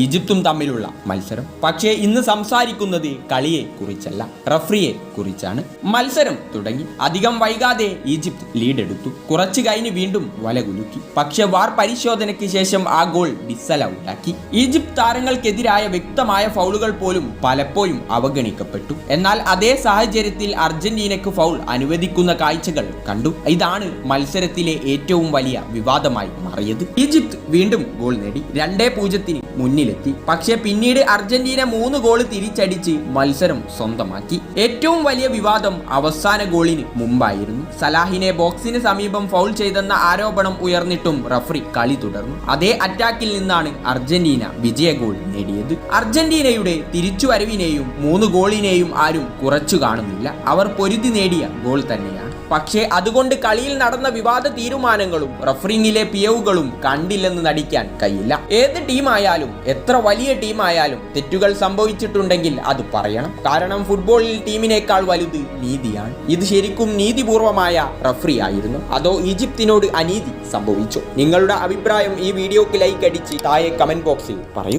ഈജിപ്തും തമ്മിലുള്ള മത്സരം. പക്ഷേ ഇന്ന് സംസാരിക്കുന്നത് കളിയെ കുറിച്ചല്ല, റഫറിയെ കുറിച്ചാണ്. മത്സരം തുടങ്ങി. അധികം വൈകാതെ ഈജിപ്ത് ലീഡെടുത്തു. കുറച്ചു കഴിഞ്ഞ് വീണ്ടും വലകുലുക്കി. പക്ഷെ വാർ പരിശോധനയ്ക്ക് ശേഷം ആ ഗോൾ ഡിസലൗട്ടാക്കി. ഈജിപ്ത് താരങ്ങൾക്കെതിരായ വ്യക്തമായ ഫൗളുകൾ പോലും പലപ്പോഴും അവഗണിക്കപ്പെട്ടു. എന്നാൽ അതേ സാഹചര്യത്തിൽ അർജന്റീനയ്ക്ക് ഫൗൾ അനുവദിക്കുന്ന കാഴ്ചകൾ കണ്ടു. ഇതാണ് മത്സരത്തിലെ ഏറ്റവും വലിയ വിവാദമായി മാറിയത്. ഈജിപ്ത് വീണ്ടും ഗോൾ നേടി 2-0 മുന്നിലെത്തി. പക്ഷെ പിന്നീട് അർജന്റീന 3 ഗോൾ തിരിച്ചടിച്ച് മത്സരം സ്വന്തമാക്കി. ഏറ്റവും വലിയ വിവാദം അവസാന ഗോളിന് മുമ്പായിരുന്നു. സലാഹിനെ ബോക്സിന് സമീപം ഫൗൾ ചെയ്തെന്ന ആരോപണം ഉയർന്നിട്ടും റഫറി കളി തുടർന്നു. അതേ അറ്റാക്കിൽ നിന്നാണ് അർജന്റീന വിജയ ഗോൾ നേടിയത്. അർജന്റീനയുടെ തിരിച്ചുവരവിനെയും 3 ഗോളിനെയും ആരും കുറച്ചു കാണുന്നില്ല. അവർ പൊരുതി നേടിയ ഗോൾ തന്നെയാണ്. പക്ഷേ അതുകൊണ്ട് കളിയിൽ നടന്ന വിവാദ തീരുമാനങ്ങളും റഫറിങ്ങിലെ പിഴവുകളും കണ്ടില്ലെന്ന് നടിക്കാൻ കഴിയില്ല. ഏത് ടീമായാലും, എത്ര വലിയ ടീമായാലും തെറ്റുകൾ സംഭവിച്ചിട്ടുണ്ടെങ്കിൽ അത് പറയണം. കാരണം ഫുട്ബോളിൽ ടീമിനേക്കാൾ വലുത് നീതിയാണ്. ഇത് ശരിക്കും നീതിപൂർവമായ റഫറി ആയിരുന്നു, അതോ ഈജിപ്തിനോട് അനീതി സംഭവിച്ചോ? നിങ്ങളുടെ അഭിപ്രായം ഈ വീഡിയോക്ക് ലൈക്ക് അടിച്ച് താഴെ കമന്റ് ബോക്സിൽ പറയൂ.